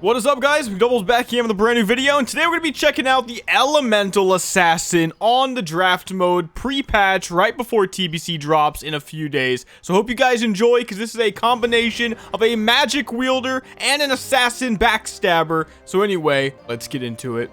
What is up, guys? Mcdoubles back here with a brand new video, and today we're going to be checking out the Elemental Assassin on the draft mode pre-patch right before TBC drops in a few days. So hope you guys enjoy, because this is a combination of a magic wielder and an assassin backstabber. So anyway, let's get into it.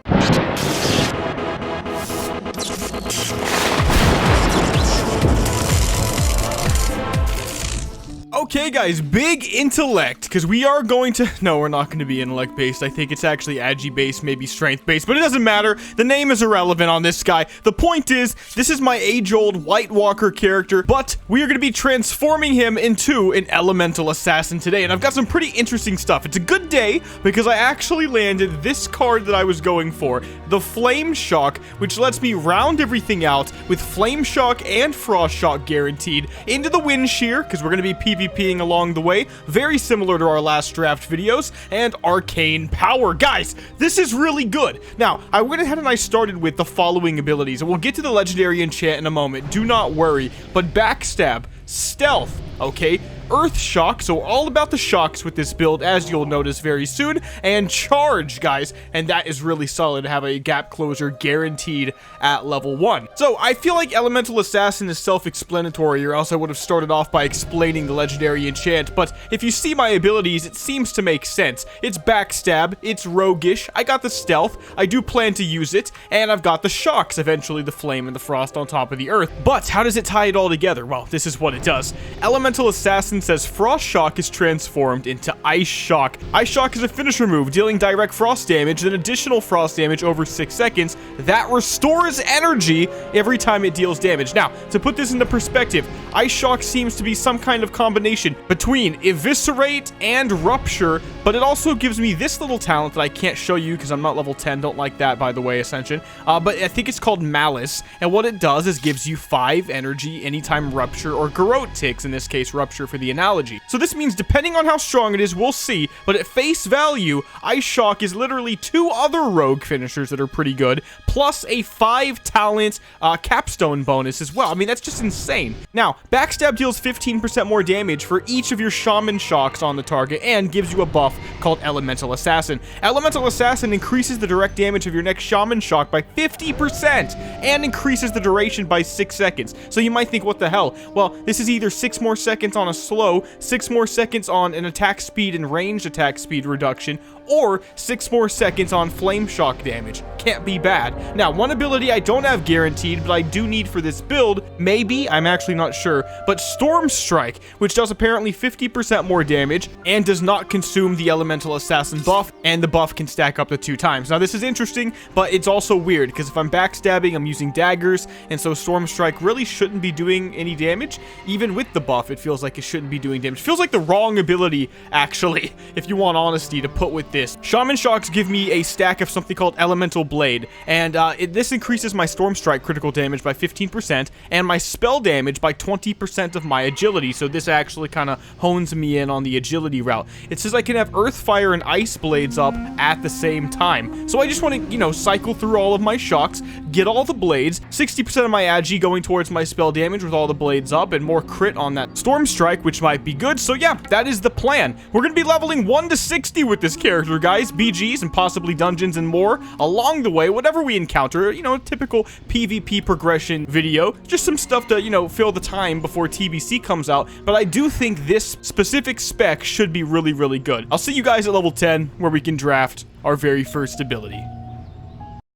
Okay, guys, big intellect, because we are going to... No, we're not going to be intellect-based. I think it's actually agi-based, maybe strength-based, but it doesn't matter. The name is irrelevant on this guy. The point is, this is my age-old White Walker character, but we are going to be transforming him into an Elemental Assassin today, and I've got some pretty interesting stuff. It's a good day, because I actually landed this card that I was going for, the Flame Shock, which lets me round everything out with Flame Shock and Frost Shock guaranteed into the Wind Shear, because we're going to be PvPing along the way, very similar to our last draft videos, and Arcane Power. Guys, this is really good. Now, I went ahead and I started with the following abilities, and we'll get to the legendary enchant in a moment, do not worry, but Backstab, Stealth, okay, Earth Shock, so all about the shocks with this build, as you'll notice very soon, and Charge, guys, and that is really solid to have a gap closer guaranteed at level 1. So, I feel like Elemental Assassin is self-explanatory, or else I would have started off by explaining the legendary enchant, but if you see my abilities, it seems to make sense. It's Backstab, it's Roguish, I got the Stealth, I do plan to use it, and I've got the shocks, eventually the Flame and the Frost on top of the Earth. But, how does it tie it all together? Well, this is what it does. Elemental Assassin says Frost Shock is transformed into Ice Shock. Ice Shock is a finisher move, dealing direct frost damage, then additional frost damage over 6 seconds. That restores energy every time it deals damage. Now, to put this into perspective, Ice Shock seems to be some kind of combination between Eviscerate and Rupture, but it also gives me this little talent that I can't show you because I'm not level 10. Don't like that, by the way, Ascension. But I think it's called Malice, and what it does is gives you 5 energy anytime Rupture or Garrote ticks, in this case, Rupture for the analogy. So this means depending on how strong it is, we'll see, but at face value, Ice Shock is literally 2 other rogue finishers that are pretty good, plus a 5 talent capstone bonus as well. I mean, that's just insane. Now, Backstab deals 15% more damage for each of your Shaman Shocks on the target and gives you a buff called Elemental Assassin. Elemental Assassin increases the direct damage of your next Shaman Shock by 50% and increases the duration by 6 seconds. So you might think, what the hell? Well, this is either 6 more seconds on a slow, 6 more seconds on an attack speed and ranged attack speed reduction, or 6 more seconds on Flame Shock damage. Can't be bad. Now, one ability I don't have guaranteed, but I do need for this build, maybe, I'm actually not sure, but Storm Strike, which does apparently 50% more damage and does not consume the Elemental Assassin buff, and the buff can stack up to 2 times. Now, this is interesting, but it's also weird, because if I'm backstabbing, I'm using daggers, and so Storm Strike really shouldn't be doing any damage. Even with the buff, it feels like it shouldn't be doing damage. It feels like the wrong ability, actually, if you want honesty, to put with this. Shaman Shocks give me a stack of something called Elemental Blade, and this increases my Storm Strike critical damage by 15% and my spell damage by 20% of my agility, so this actually kind of hones me in on the agility route. It says I can have Earth, Fire, and Ice Blades up at the same time, so I just want to, you know, cycle through all of my shocks, get all the blades, 60% of my agi going towards my spell damage with all the blades up, and more crit on that Storm Strike, which might be good. So yeah, that is the plan. We're going to be leveling 1 to 60 with this character, guys. BGs and possibly dungeons and more along the way, whatever we encounter, you know, a typical PvP progression video. Just some stuff to, you know, fill the time before TBC comes out, but I do think this specific spec should be really, really good. I'll see you guys at level 10, where we can draft our very first ability.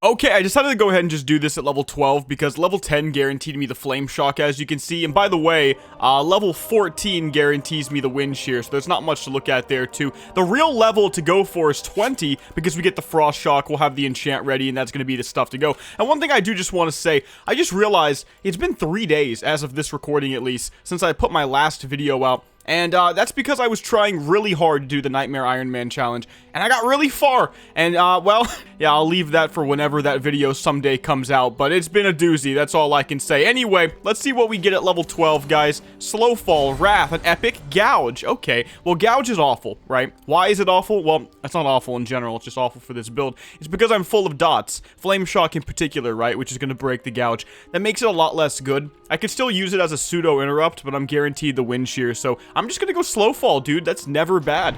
Okay, I decided to go ahead and just do this at level 12 because level 10 guaranteed me the Flame Shock, as you can see. And by the way, level 14 guarantees me the Wind Shear, so there's not much to look at there too. The real level to go for is 20 because we get the Frost Shock, we'll have the enchant ready, and that's going to be the stuff to go. And one thing I do just want to say, I just realized it's been 3 days, as of this recording at least, since I put my last video out. And that's because I was trying really hard to do the Nightmare Iron Man challenge, and I got really far. And, well, yeah, I'll leave that for whenever that video someday comes out, but it's been a doozy, that's all I can say. Anyway, let's see what we get at level 12, guys. Slow Fall, Wrath, an Epic, Gouge. Okay, well, Gouge is awful, right? Why is it awful? Well, it's not awful in general, it's just awful for this build. It's because I'm full of dots. Flame Shock in particular, right, which is going to break the Gouge. That makes it a lot less good. I could still use it as a pseudo interrupt, but I'm guaranteed the Wind Shear, so I'm just gonna go Slow Fall, dude. That's never bad.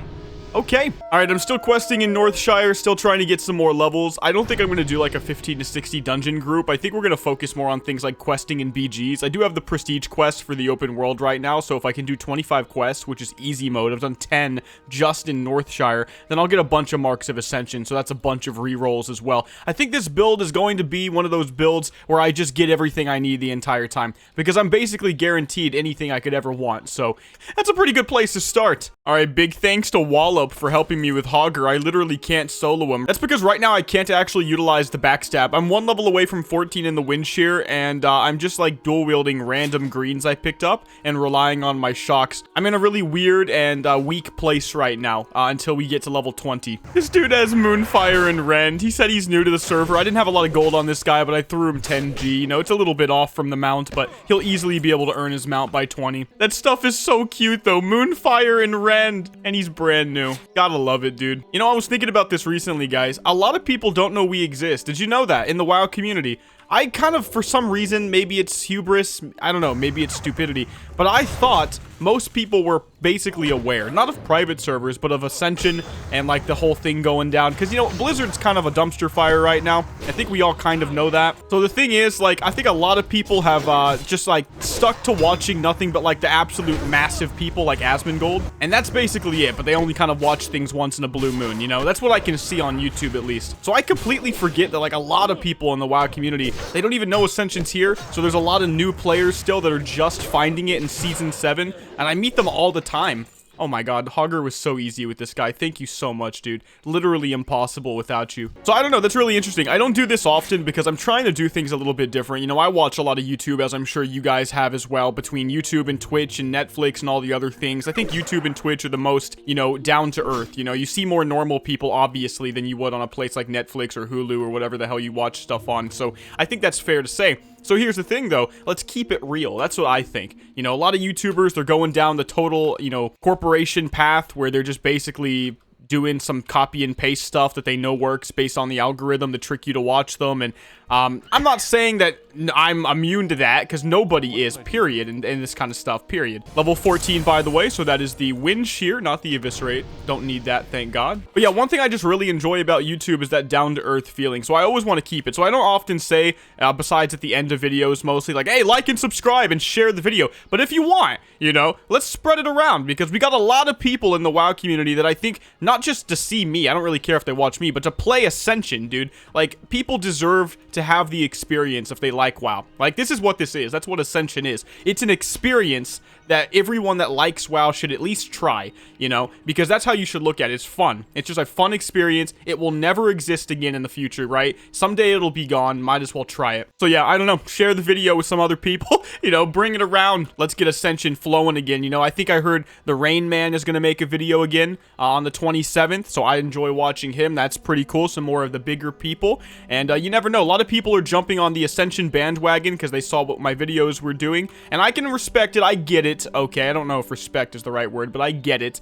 Okay. All right, I'm still questing in Northshire, still trying to get some more levels. I don't think I'm going to do like a 15 to 60 dungeon group. I think we're going to focus more on things like questing and BGs. I do have the prestige quest for the open world right now, so if I can do 25 quests, which is easy mode, I've done 10 just in Northshire, then I'll get a bunch of marks of ascension, so that's a bunch of rerolls as well. I think this build is going to be one of those builds where I just get everything I need the entire time, because I'm basically guaranteed anything I could ever want, so that's a pretty good place to start. All right, big thanks to Wallop for helping me with Hogger. I literally can't solo him. That's because right now I can't actually utilize the backstab. I'm 1 level away from 14 in the wind shear, and I'm just like dual wielding random greens I picked up and relying on my shocks. I'm in a really weird and weak place right now until we get to level 20. This dude has Moonfire and Rend. He said he's new to the server. I didn't have a lot of gold on this guy, but I threw him 10G. You know, it's a little bit off from the mount, but he'll easily be able to earn his mount by 20. That stuff is so cute though. Moonfire and Rend, and he's brand new. Gotta love it, dude. You know, I was thinking about this recently, guys. A lot of people don't know we exist. Did you know that in the WoW community? I kind of, for some reason, maybe it's hubris, I don't know, maybe it's stupidity, but I thought most people were basically aware, not of private servers, but of Ascension and like the whole thing going down, because you know, Blizzard's kind of a dumpster fire right now. I think we all kind of know that. So the thing is, like, I think a lot of people have just like stuck to watching nothing but like the absolute massive people like Asmongold, and that's basically it, but they only kind of watch things once in a blue moon, you know? That's what I can see on YouTube at least. So I completely forget that like a lot of people in the WoW community, they don't even know Ascension's here, so there's a lot of new players still that are just finding it in Season 7, and I meet them all the time. Oh my god, Hogger was so easy with this guy. Thank you so much, dude. Literally impossible without you. So I don't know, that's really interesting. I don't do this often because I'm trying to do things a little bit different. You know, I watch a lot of YouTube, as I'm sure you guys have as well, between YouTube and Twitch and Netflix and all the other things. I think YouTube and Twitch are the most, you know, down to earth. You know, you see more normal people, obviously, than you would on a place like Netflix or Hulu or whatever the hell you watch stuff on. So I think that's fair to say. So here's the thing, though. Let's keep it real. That's what I think. You know, a lot of YouTubers, they're going down the total, you know, corporation path where they're just basically doing some copy and paste stuff that they know works based on the algorithm to trick you to watch them. And I'm not saying that I'm immune to that, because nobody is, period, and this kind of stuff, period. Level 14, by the way, so that is the wind shear, not the eviscerate. Don't need that, thank God. But yeah, one thing I just really enjoy about YouTube is that down-to-earth feeling, so I always want to keep it. So I don't often say, besides at the end of videos, mostly like, hey, like and subscribe and share the video. But if you want, you know, let's spread it around, because we got a lot of people in the WoW community that I think, not just to see me, I don't really care if they watch me, but to play Ascension, dude. Like, people deserve to have the experience if they like WoW. Like, this is what this is. That's what Ascension is. It's an experience that everyone that likes WoW should at least try, you know, because that's how you should look at it. It's fun. It's just a fun experience. It will never exist again in the future, right? Someday it'll be gone. Might as well try it. So yeah, I don't know. Share the video with some other people, you know, bring it around. Let's get Ascension flowing again. You know, I think I heard the Rain Man is going to make a video again on the 27th, so I enjoy watching him. That's pretty cool. Some more of the bigger people, and you never know. A lot of people are jumping on the Ascension bandwagon because they saw what my videos were doing, and I can respect it. I get it. Okay, I don't know if respect is the right word, but I get it.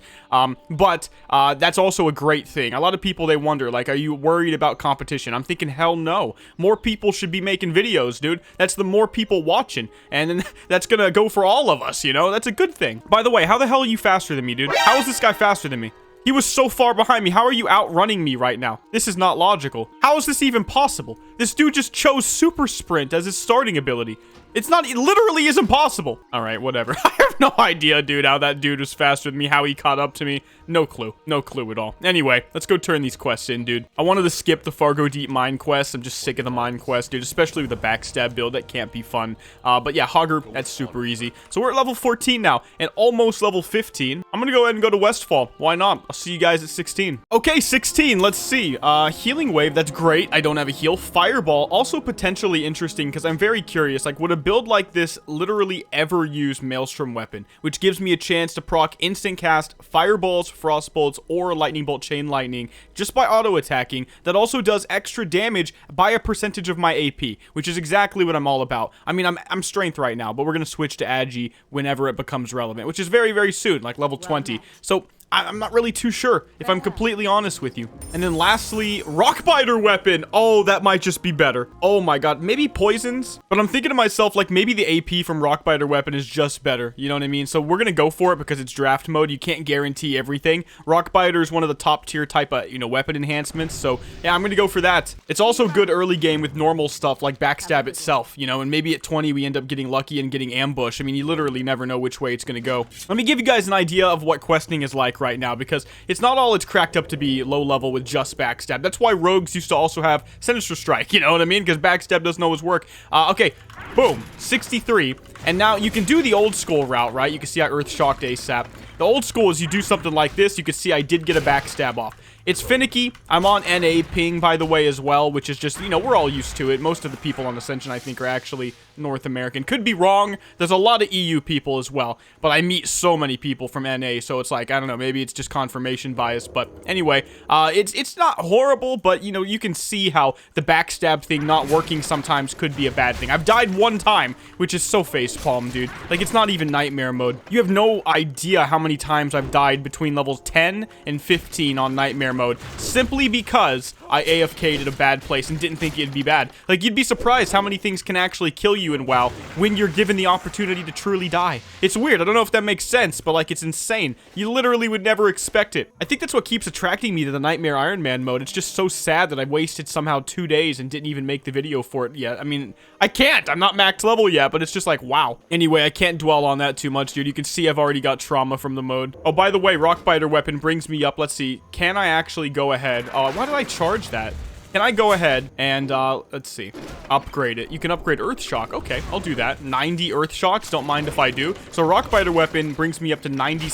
But that's also a great thing. A lot of people, they wonder, like, are you worried about competition? I'm thinking, hell no. More people should be making videos, dude. That's the more people watching, and then that's gonna go for all of us, you know? That's a good thing. By the way, how the hell are you faster than me, dude? How is this guy faster than me? He was so far behind me. How are you outrunning me right now? This is not logical. How is this even possible? This dude just chose Super Sprint as his starting ability. It's not, it literally is impossible. All right, whatever. I have no idea, dude, how that dude was faster than me, how he caught up to me. No clue. No clue at all. Anyway, let's go turn these quests in, dude. I wanted to skip the Fargo Deep mine quest. I'm just sick of the mine quest, dude, especially with the backstab build. That can't be fun. But yeah, Hogger, that's super easy. So we're at level 14 now, and almost level 15. I'm gonna go ahead and go to Westfall. Why not? I'll see you guys at 16. Okay, 16. Let's see. Healing Wave, that's great. I don't have a heal. Fireball, also potentially interesting, because I'm very curious. Like, would a build like this literally ever use Maelstrom Weapon, which gives me a chance to proc instant cast Fireballs, Frost Bolts, or Lightning Bolt Chain Lightning just by auto attacking. That also does extra damage by a percentage of my AP, which is exactly what I'm all about. I mean, I'm strength right now, but we're gonna switch to Agi whenever it becomes relevant, which is very, very soon, like level 20. So I'm not really too sure, if I'm completely honest with you. And then lastly, Rockbiter weapon. Oh, that might just be better. Oh my god, maybe poisons? But I'm thinking to myself, like, maybe the AP from Rockbiter weapon is just better. You know what I mean? So we're gonna go for it because it's draft mode. You can't guarantee everything. Rockbiter is one of the top tier type of, you know, weapon enhancements. So yeah, I'm gonna go for that. It's also good early game with normal stuff like Backstab itself, you know, and maybe at 20 we end up getting lucky and getting ambush. I mean, you literally never know which way it's gonna go. Let me give you guys an idea of what questing is like right now, because it's not all it's cracked up to be low level with just Backstab. That's why rogues used to also have Sinister Strike, you know what I mean? Because Backstab doesn't always work. Okay, boom, 63. And now you can do the old school route, right? You can see I earth shocked ASAP. The old school is you do something like this. You can see I did get a Backstab off. It's finicky. I'm on NA ping, by the way, as well, which is just, you know, we're all used to it. Most of the people on Ascension, I think, are actually North American. Could be wrong. There's a lot of EU people as well, but I meet so many people from NA, so it's like, I don't know, maybe it's just confirmation bias, but anyway, it's not horrible, but, you know, you can see how the Backstab thing not working sometimes could be a bad thing. I've died one time, which is so facepalm, dude. Like, it's not even nightmare mode. You have no idea how many times I've died between levels 10 and 15 on nightmare mode, simply because I AFK'd at a bad place and didn't think it'd be bad. Like, you'd be surprised how many things can actually kill you in WoW when you're given the opportunity to truly die. It's weird. I don't know if that makes sense, but, like, it's insane. You literally would never expect it. I think that's what keeps attracting me to the Nightmare Iron Man mode. It's just so sad that I wasted somehow 2 days and didn't even make the video for it yet. I mean, I can't. I'm not max level yet, but it's just like, wow. Anyway, I can't dwell on that too much, dude. You can see I've already got trauma from the mode. Oh, by the way, Rockbiter weapon brings me up. Let's see. Can I actually go ahead? Oh, why did I charge that? Can I go ahead and, let's see, upgrade it? You can upgrade Earth Shock. Okay, I'll do that. 90 Earth Shocks. Don't mind if I do. So Rockbiter weapon brings me up to 90...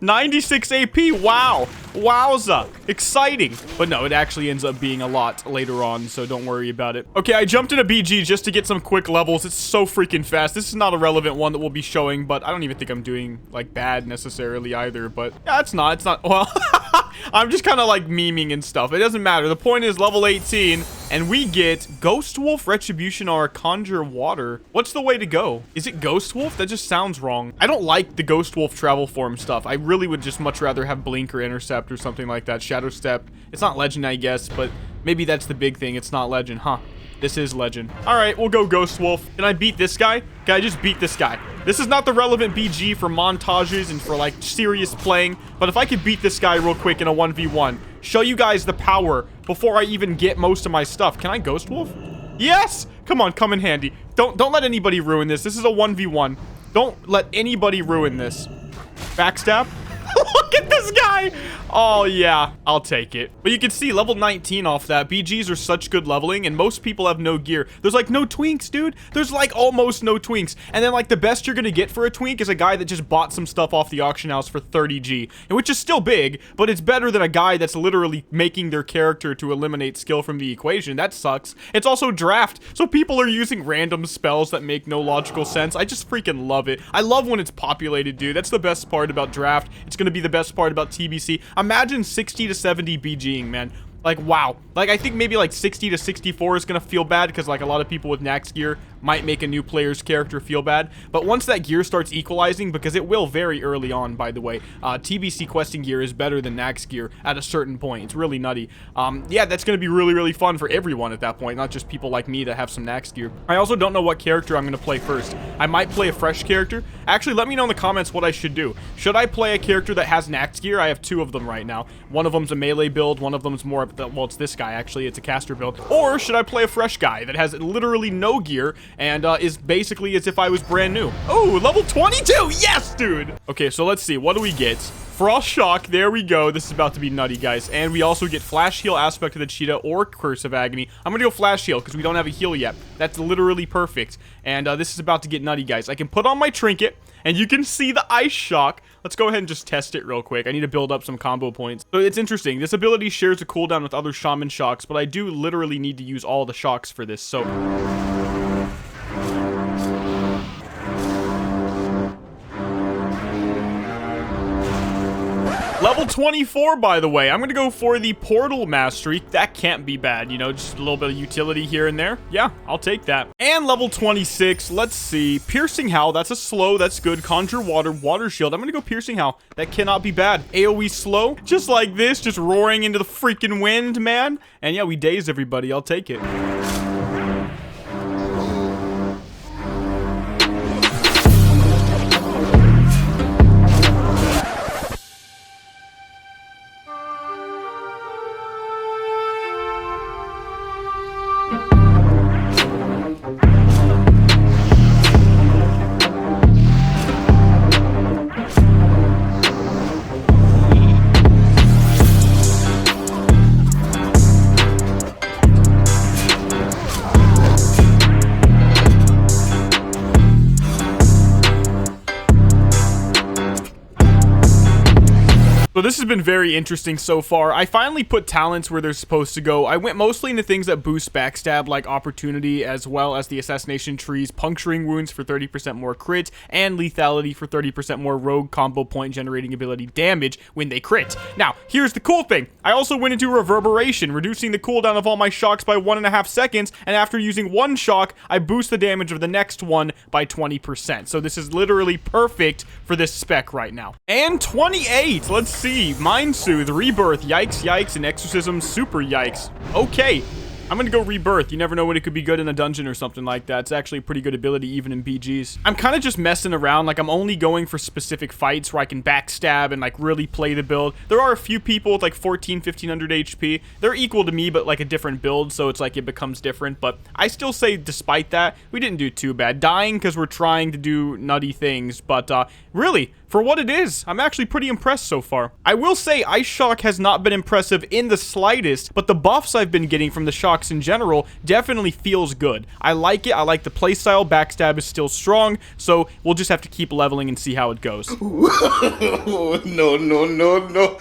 96 AP. Wow. Wowza. Exciting. But no, it actually ends up being a lot later on, so don't worry about it. Okay, I jumped into BG just to get some quick levels. It's so freaking fast. This is not a relevant one that we'll be showing, but I don't even think I'm doing, like, bad necessarily either, but yeah, it's not, well, I'm just kind of, like, memeing and stuff. It doesn't matter. The point is level 18, and we get Ghost Wolf, Retribution, or Conjure Water. What's the way to go? Is it Ghost Wolf? That just sounds wrong. I don't like the Ghost Wolf travel form stuff. I really would just much rather have Blink or Intercept or something like that. Shadow Step. It's not Legend, I guess, but maybe that's the big thing. It's not Legend, huh? This is Legend. All right, we'll go Ghost Wolf. Can I beat this guy? Can I just beat this guy? This is not the relevant BG for montages and for, like, serious playing, but if I could beat this guy real quick in a 1v1, show you guys the power before I even get most of my stuff. Can I Ghost Wolf? Yes! Come on, come in handy. Don't let anybody ruin this. This is a 1v1. Don't let anybody ruin this. Backstab? Look at this guy! Oh, yeah. I'll take it. But you can see level 19 off that. BGs are such good leveling, and most people have no gear. There's, like, no twinks, dude. There's, like, almost no twinks. And then, like, the best you're gonna get for a twink is a guy that just bought some stuff off the auction house for 30G. And which is still big, but it's better than a guy that's literally making their character to eliminate skill from the equation. That sucks. It's also draft, so people are using random spells that make no logical sense. I just freaking love it. I love when it's populated, dude. That's the best part about draft. It's gonna be the best part about TBC. Imagine 60 to 70 BGing, man. Like, wow. Like, I think maybe, like, 60 to 64 is gonna feel bad because, like, a lot of people with Nax gear might make a new player's character feel bad. But once that gear starts equalizing, because it will very early on, by the way, TBC questing gear is better than Nax gear at a certain point. It's really nutty. Yeah, that's gonna be really, really fun for everyone at that point, not just people like me that have some Nax gear. I also don't know what character I'm gonna play first. I might play a fresh character. Actually, let me know in the comments what I should do. Should I play a character that has Nax gear? I have 2 of them right now. One of them's a melee build, one of them's more of the, well, it's this guy, actually. It's a caster build. Or should I play a fresh guy that has literally no gear and is basically as if I was brand new? Oh, level 22! Yes, dude! Okay, so let's see. What do we get? Frost Shock. There we go. This is about to be nutty, guys. And we also get Flash Heal, Aspect of the Cheetah, or Curse of Agony. I'm gonna go Flash Heal because we don't have a heal yet. That's literally perfect. And this is about to get nutty, guys. I can put on my trinket, and you can see the Ice Shock. Let's go ahead and just test it real quick. I need to build up some combo points. So it's interesting. This ability shares a cooldown with other Shaman Shocks, but I do literally need to use all the shocks for this, so... Level 24, by the way. I'm gonna go for the Portal Mastery. That can't be bad, you know, just a little bit of utility here and there. Yeah, I'll take that. And level 26, let's see. Piercing Howl, that's a slow, that's good. Conjure Water, Water Shield. I'm gonna go Piercing Howl. That cannot be bad. AoE slow, just like this, just roaring into the freaking wind, man. And yeah, we daze everybody. I'll take it. So this has been very interesting so far. I finally put talents where they're supposed to go. I went mostly into things that boost backstab, like opportunity, as well as the assassination trees, puncturing wounds for 30% more crit, and lethality for 30% more rogue combo point generating ability damage when they crit. Now, here's the cool thing. I also went into reverberation, reducing the cooldown of all my shocks by 1.5 seconds, and after using one shock, I boost the damage of the next one by 20%. So this is literally perfect for this spec right now. And 28, let's see. Mind Soothe, Rebirth, Yikes, Yikes, and Exorcism, Super Yikes. Okay, I'm gonna go Rebirth. You never know when it could be good in a dungeon or something like that. It's actually a pretty good ability even in BGs. I'm kind of just messing around. Like, I'm only going for specific fights where I can backstab and like really play the build. There are a few people with like 1500 HP. They're equal to me, but like a different build, so it's like it becomes different. But I still say, despite that, we didn't do too bad. Dying because we're trying to do nutty things, but really, for what it is, I'm actually pretty impressed so far. I will say Ice Shock has not been impressive in the slightest, but the buffs I've been getting from the shocks in general definitely feels good. I like it. I like the playstyle. Backstab is still strong, so we'll just have to keep leveling and see how it goes. No, no, no, no.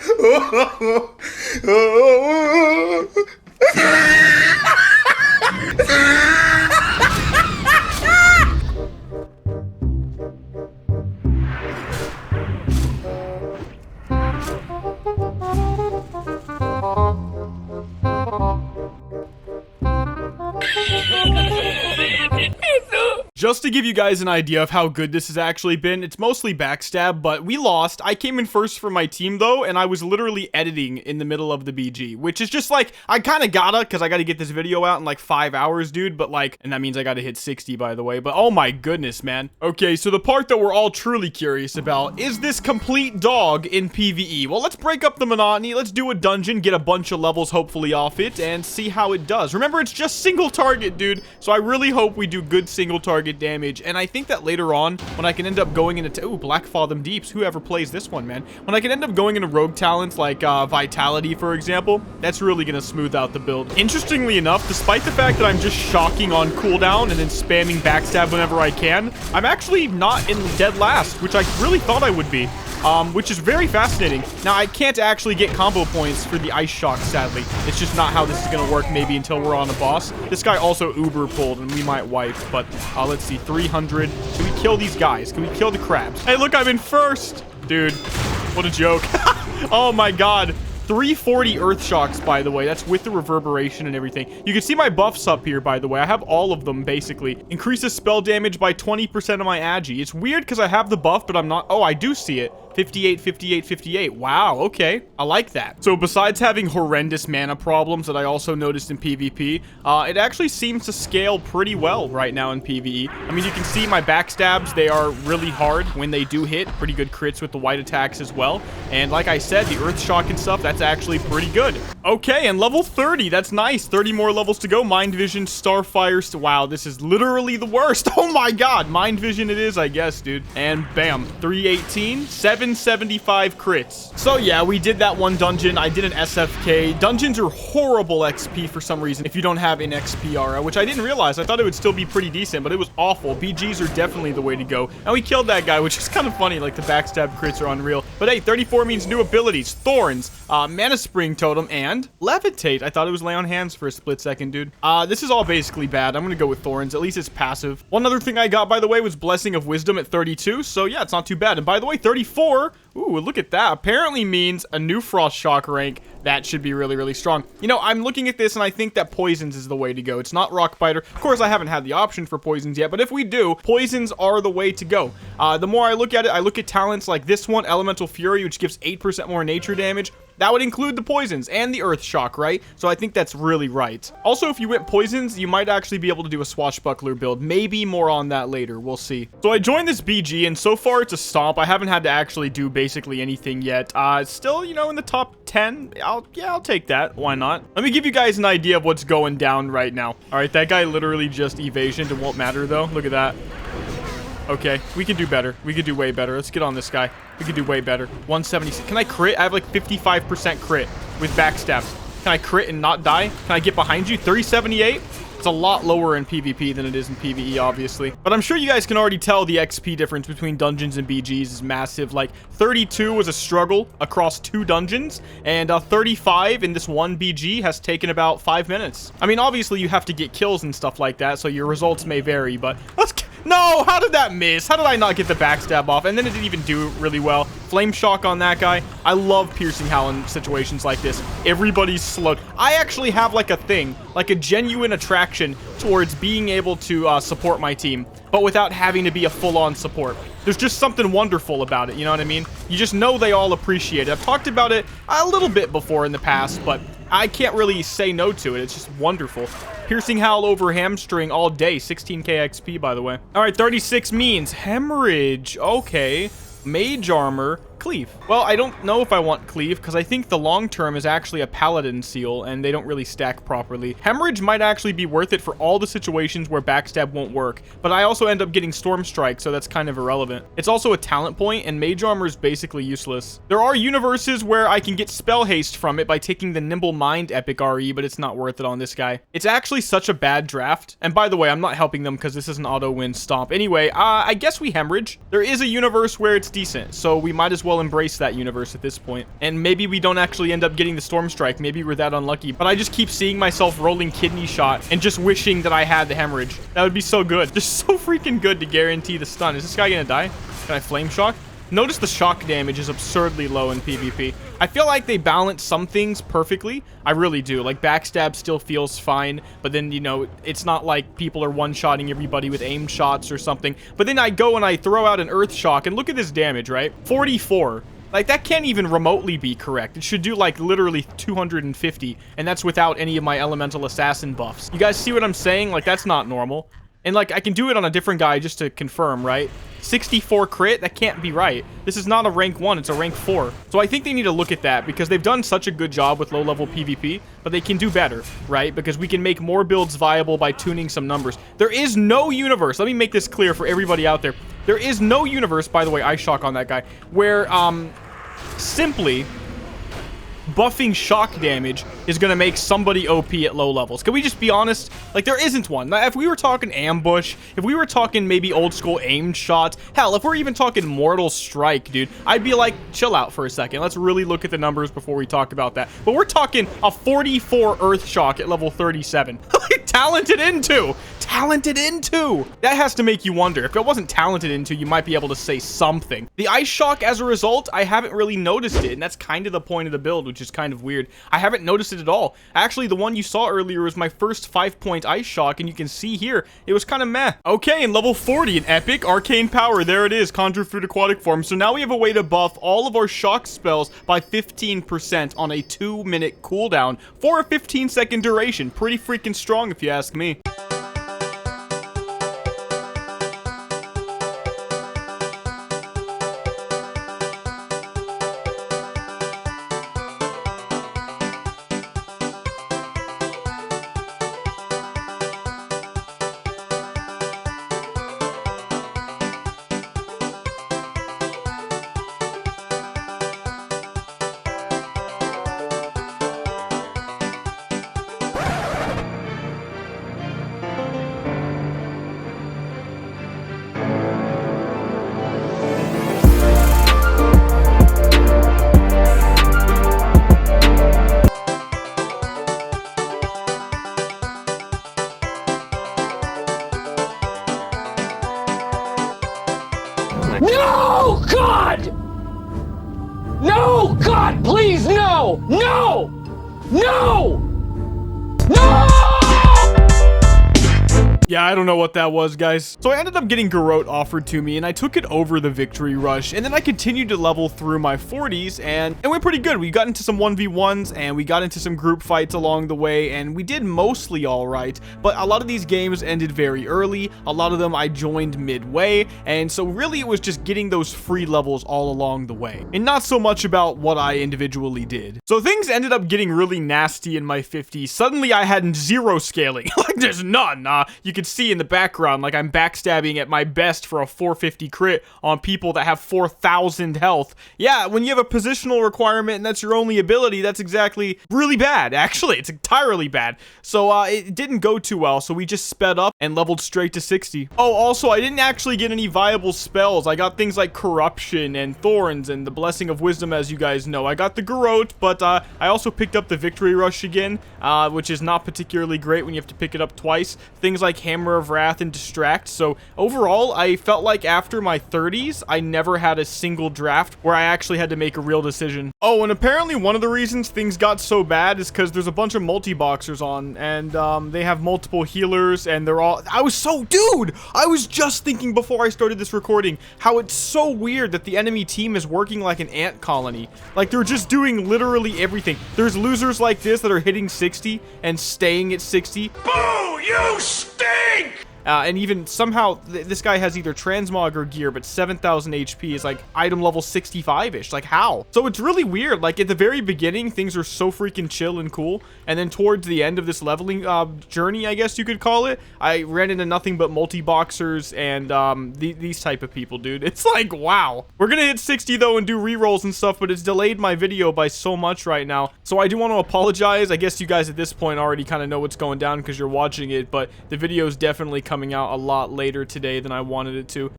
Just to give you guys an idea of how good this has actually been, it's mostly backstab, but we lost. I came in first for my team, though, and I was literally editing in the middle of the BG, which is just like, I kind of gotta, because I gotta get this video out in like 5 hours, dude, but like, and that means I gotta hit 60, by the way, but oh my goodness, man. Okay, so the part that we're all truly curious about, is this complete dog in PvE? Well, let's break up the monotony, let's do a dungeon, get a bunch of levels hopefully off it, and see how it does. Remember, it's just single target, dude, so I really hope we do good single target damage, and I think that later on, when I can end up going into ooh, Black Fathom Deeps, whoever plays this one, man, when I can end up going into rogue talents like Vitality, for example, that's really gonna smooth out the build. Interestingly enough, despite the fact that I'm just shocking on cooldown and then spamming backstab whenever I can, I'm actually not in dead last, which I really thought I would be. Which is very fascinating. Now, I can't actually get combo points for the Ice Shock, sadly. It's just not how this is gonna work, maybe until we're on a boss. This guy also uber pulled, and we might wipe, but let's see, 300. Can we kill these guys? Can we kill the crabs? Hey, look, I'm in first! Dude, what a joke. Oh my god. 340 Earth Shocks, by the way. That's with the reverberation and everything. You can see my buffs up here, by the way. I have all of them, basically. Increases spell damage by 20% of my agi. It's weird because I have the buff, but I'm not... Oh, I do see it. 58, 58, 58. Wow, okay. I like that. So besides having horrendous mana problems that I also noticed in PvP, it actually seems to scale pretty well right now in PvE. I mean, you can see my backstabs, they are really hard when they do hit. Pretty good crits with the white attacks as well. And like I said, the Earth Shock and stuff, that's actually pretty good. Okay, and level 30, that's nice. 30 more levels to go. Mind Vision, Starfire. Wow, this is literally the worst. Oh my god, Mind Vision it is, I guess, dude. And bam, 318, 775 crits. So yeah, we did that one dungeon. I did an SFK. Dungeons are horrible XP for some reason if you don't have an XP aura, which I didn't realize. I thought it would still be pretty decent, but it was awful. BGs are definitely the way to go. And we killed that guy, which is kind of funny. Like, the backstab crits are unreal. But hey, 34 means new abilities. Thorns, Mana Spring Totem, and Levitate. I thought it was Lay on Hands for a split second, dude. This is all basically bad. I'm gonna go with Thorns. At least it's passive. One other thing I got, by the way, was Blessing of Wisdom at 32. So yeah, it's not too bad. And by the way, 34. 34. Ooh, look at that. Apparently means a new Frost Shock rank. That should be really, really strong. You know, I'm looking at this and I think that Poisons is the way to go. It's not Rock Biter. Of course, I haven't had the option for Poisons yet, but if we do, Poisons are the way to go. The more I look at it, I look at talents like this one, Elemental Fury, which gives 8% more nature damage. That would include the Poisons and the Earth Shock, right? So I think that's really right. Also, if you went Poisons, you might actually be able to do a Swashbuckler build. Maybe more on that later. We'll see. So I joined this BG, and so far it's a stomp. I haven't had to actually do basically anything yet. Still, you know, in the top 10. I'll take that. Why not? Let me give you guys an idea of what's going down right now. All right, that guy literally just evasioned. It won't matter, though. Look at that. Okay, we can do better. We could do way better. Let's get on this guy. We could do way better. 176. Can I crit? I have like 55% crit with Backstab. Can I crit and not die? Can I get behind you? 378? It's a lot lower in PvP than it is in PvE, obviously. But I'm sure you guys can already tell the XP difference between dungeons and BGs is massive. Like, 32 was a struggle across 2 dungeons, and 35 in this one BG has taken about 5 minutes. I mean, obviously, you have to get kills and stuff like that, so your results may vary, but let's... No, how did that miss? How did I not get the Backstab off? And then it didn't even do really well. Flame Shock on that guy. I love Piercing Howl in situations like this. Everybody's slowed. I actually have like a thing, like a genuine attraction towards being able to support my team, but without having to be a full-on support. There's just something wonderful about it, you know what I mean? You just know they all appreciate it. I've talked about it a little bit before in the past, but I can't really say no to it. It's just wonderful. Piercing Howl over Hamstring all day. 16k XP, by the way. All right, 36 means Hemorrhage. Okay. Mage Armor. Cleave. Well, I don't know if I want Cleave because I think the long term is actually a Paladin seal and they don't really stack properly. Hemorrhage might actually be worth it for all the situations where Backstab won't work, but I also end up getting Storm Strike, so that's kind of irrelevant. It's also a talent point and Mage Armor is basically useless. There are universes where I can get Spell Haste from it by taking the Nimble Mind Epic RE, but it's not worth it on this guy. It's actually such a bad draft. And by the way, I'm not helping them because this is an auto-win stomp. Anyway, I guess we Hemorrhage. There is a universe where it's decent, so we might as well embrace that universe at this point. And maybe we don't actually end up getting the Storm Strike. Maybe we're that unlucky. But I just keep seeing myself rolling Kidney Shot and just wishing that I had the Hemorrhage. That would be so good. Just so freaking good to guarantee the stun. Is this guy gonna die? Can I Flame Shock? Notice the shock damage is absurdly low in PvP. I feel like they balance some things perfectly. I really do. Like, Backstab still feels fine, but then, you know, it's not like people are one-shotting everybody with aim shots or something. But then I go and I throw out an Earth Shock, and look at this damage, right? 44. Like, that can't even remotely be correct. It should do, like, literally 250, and that's without any of my Elemental Assassin buffs. You guys see what I'm saying? Like, that's not normal. And, like, I can do it on a different guy just to confirm, right? 64 crit? That can't be right. This is not a rank 1, it's a rank 4. So I think they need to look at that because they've done such a good job with low-level PvP, but they can do better, right? Because we can make more builds viable by tuning some numbers. There is no universe, let me make this clear for everybody out there. There is no universe, by the way, Ice Shock on that guy, where, simply buffing shock damage is going to make somebody OP at low levels. Can we just be honest? Like, there isn't one. Now, if we were talking ambush, if we were talking maybe old school aimed shots, hell, if we're even talking Mortal Strike, dude, I'd be like, chill out for a second. Let's really look at the numbers before we talk about that. But we're talking a 44 Earth Shock at level 37. Talented into! Talented into! That has to make you wonder. If it wasn't talented into, you might be able to say something. The Ice Shock, as a result, I haven't really noticed it, and that's kind of the point of the build, which is kind of weird. I haven't noticed it at all. Actually, the one you saw earlier was my first 5-point Ice Shock, and you can see here, it was kind of meh. Okay, in level 40, an epic Arcane Power. There it is, Conjure Food Aquatic Form. So now we have a way to buff all of our shock spells by 15% on a 2-minute cooldown for a 15-second duration. Pretty freaking strong, if you ask me. No! God! No! God, please, no! No! No! No! Yeah, I don't know what that was, guys. So I ended up getting Garrote offered to me, and I took it over the Victory Rush, and then I continued to level through my 40s, and it went pretty good. We got into some 1v1s, and we got into some group fights along the way, and we did mostly all right, but a lot of these games ended very early. A lot of them I joined midway, and so really it was just getting those free levels all along the way, and not so much about what I individually did. So things ended up getting really nasty in my 50s. Suddenly I had 0 scaling. Like, there's none. You can see in the background, like, I'm backstabbing at my best for a 450 crit on people that have 4,000 health. Yeah, when you have a positional requirement and that's your only ability, that's exactly really bad. Actually, it's entirely bad. So it didn't go too well, so we just sped up and leveled straight to 60. Oh, also, I didn't actually get any viable spells. I got things like Corruption and Thorns and the Blessing of Wisdom, as you guys know. I got the Garrote, but I also picked up the Victory Rush again, which is not particularly great when you have to pick it up twice. Things like Hammer of Wrath and Distract. So overall, I felt like after my 30s, I never had a single draft where I actually had to make a real decision. Oh, and apparently one of the reasons things got so bad is because there's a bunch of multi-boxers on, and they have multiple healers, and they're all... Dude! I was just thinking before I started this recording how it's so weird that the enemy team is working like an ant colony. Like, they're just doing literally everything. There's losers like this that are hitting 60 and staying at 60. Boo! You stink! And even somehow this guy has either transmog or gear, but 7,000 HP is like item level 65-ish. Like, how? So it's really weird. Like, at the very beginning, things are so freaking chill and cool, and then towards the end of this leveling journey, I guess you could call it, I ran into nothing but multi-boxers and these type of people, dude. It's like, wow. We're gonna hit 60 though and do rerolls and stuff, but it's delayed my video by so much right now. So I do want to apologize. I guess you guys at this point already kind of know what's going down because you're watching it, but the video is definitely coming out a lot later today than I wanted it to.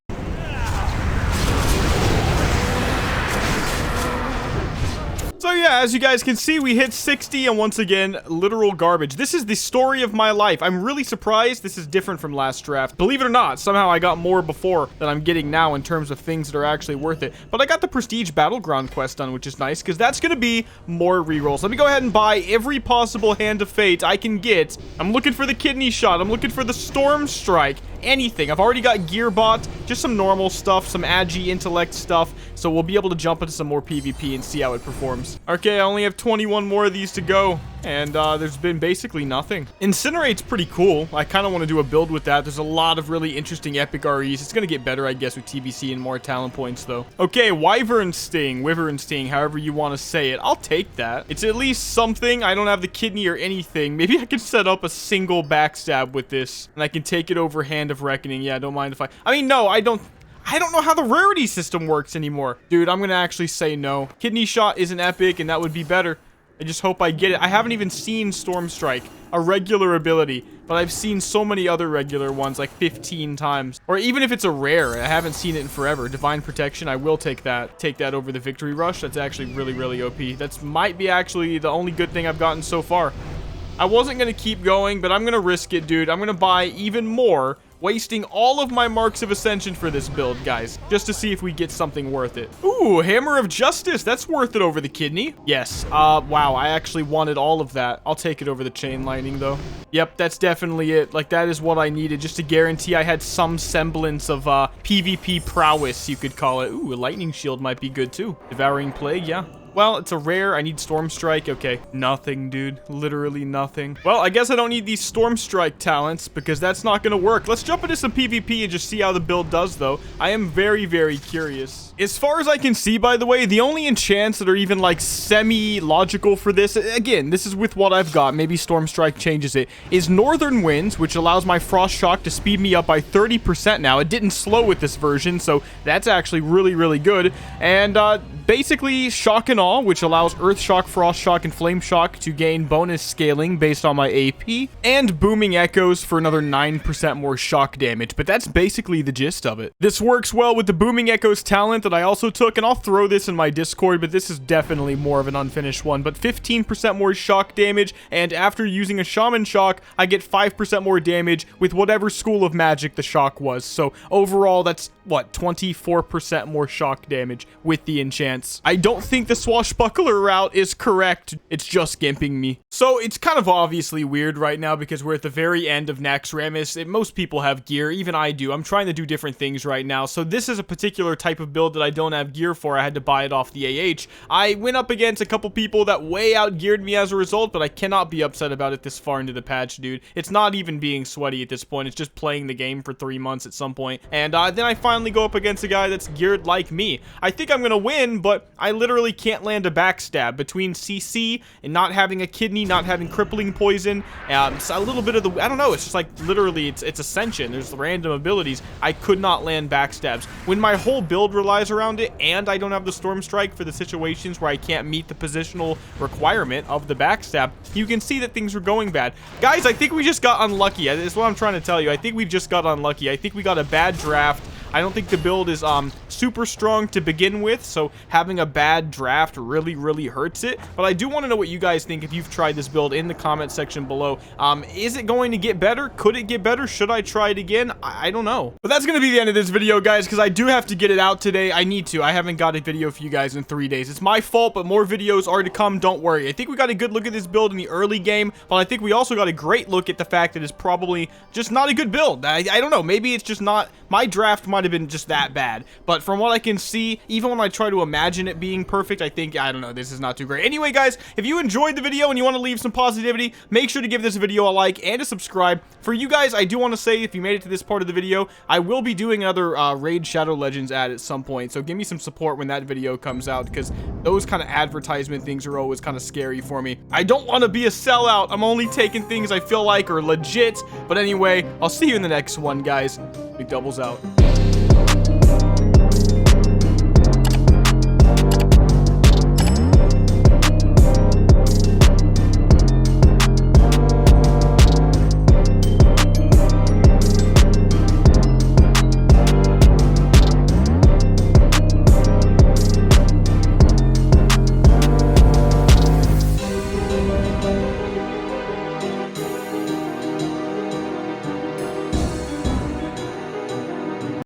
So yeah, as you guys can see, we hit 60, and once again, literal garbage. This is the story of my life. I'm really surprised this is different from last draft. Believe it or not, somehow I got more before than I'm getting now in terms of things that are actually worth it. But I got the Prestige Battleground quest done, which is nice, because that's going to be more rerolls. Let me go ahead and buy every possible Hand of Fate I can get. I'm looking for the Kidney Shot. I'm looking for the Storm Strike. Anything. I've already got gear bought, just some normal stuff, some agi intellect stuff, so we'll be able to jump into some more PvP and see how it performs. Okay, I only have 21 more of these to go, and there's been basically nothing. Incinerate's pretty cool. I kind of want to do a build with that. There's a lot of really interesting epic REs. It's going to get better, I guess, with TBC and more talent points, though. Okay, Wyvern Sting, however you want to say it. I'll take that. It's at least something. I don't have the kidney or anything. Maybe I can set up a single backstab with this, and I can take it over Hand of Reckoning. Yeah, don't mind if I mean, no, I don't know how the rarity system works anymore. Dude, I'm gonna actually say no. Kidney Shot is an epic, and that would be better. I just hope I get it. I haven't even seen Storm Strike, a regular ability, but I've seen so many other regular ones, like 15 times. Or even if it's a rare, I haven't seen it in forever. Divine Protection, I will take that. Take that over the Victory Rush. That's actually really, really OP. That's might be actually the only good thing I've gotten so far. I wasn't gonna keep going, but I'm gonna risk it, dude. I'm gonna buy even more, wasting all of my Marks of Ascension for this build, guys, just to see if we get something worth it. Ooh, Hammer of Justice. That's worth it over the kidney. Yes. Wow, I actually wanted all of that. I'll take it over the Chain Lightning, though. Yep, that's definitely it. Like, that is what I needed, just to guarantee I had some semblance of PvP prowess, you could call it. Ooh, a Lightning Shield might be good, too. Devouring Plague, yeah. Well, it's a rare. I need Storm Strike. Okay, nothing, dude. Literally nothing. Well, I guess I don't need these Storm Strike talents because that's not going to work. Let's jump into some PvP and just see how the build does, though. I am very, very curious. As far as I can see, by the way, the only enchants that are even, like, semi-logical for this, again, this is with what I've got, maybe Storm Strike changes it, is Northern Winds, which allows my Frost Shock to speed me up by 30% now. It didn't slow with this version, so that's actually really, really good. And, basically, Shock and Awe, which allows Earth Shock, Frost Shock, and Flame Shock to gain bonus scaling based on my AP, and Booming Echoes for another 9% more shock damage, but that's basically the gist of it. This works well with the Booming Echoes talent that I also took, and I'll throw this in my Discord, but this is definitely more of an unfinished one, but 15% more shock damage, and after using a Shaman Shock, I get 5% more damage with whatever school of magic the shock was, so overall, that's, what, 24% more shock damage with the enchant. sense. I don't think the swashbuckler route is correct. It's just gimping me. So it's kind of obviously weird right now because we're at the very end of Naxxramas. Most people have gear, even I do. I'm trying to do different things right now. So this is a particular type of build that I don't have gear for. I had to buy it off the AH. I went up against a couple people that way outgeared me as a result, but I cannot be upset about it this far into the patch, dude. It's not even being sweaty at this point. It's just playing the game for 3 months at some point. And then I finally go up against a guy that's geared like me. I think I'm gonna win, but I literally can't land a backstab. Between CC and not having a kidney, not having crippling poison, a little bit of the, I don't know, it's just like literally it's Ascension. There's random abilities. I could not land backstabs. When my whole build relies around it and I don't have the Storm Strike for the situations where I can't meet the positional requirement of the backstab, you can see that things are going bad. Guys, I think we just got unlucky. That's what I'm trying to tell you. I think we just got unlucky. I think we got a bad draft. I don't think the build is super strong to begin with, so having a bad draft really hurts it. But I do want to know what you guys think if you've tried this build in the comment section below. Is it going to get better? Could it get better? Should I try it again? I don't know. But that's going to be the end of this video, guys, because I do have to get it out today. I need to. I haven't got a video for you guys in 3 days. It's my fault, but more videos are to come. Don't worry. I think we got a good look at this build in the early game, but I think we also got a great look at the fact that it's probably just not a good build. I don't know. Maybe it's just not. My draft might have been just that bad, but from what I can see, even when I try to imagine it being perfect, I think, I don't know, this is not too great. Anyway, guys, if you enjoyed the video and you want to leave some positivity, make sure to give this video a like and a subscribe. For you guys, I do want to say, if you made it to this part of the video, I will be doing another Raid Shadow Legends ad at some point, so give me some support when that video comes out, because those kind of advertisement things are always kind of scary for me. I don't want to be a sellout. I'm only taking things I feel like are legit, but anyway, I'll see you in the next one, guys. Mcdoubles out.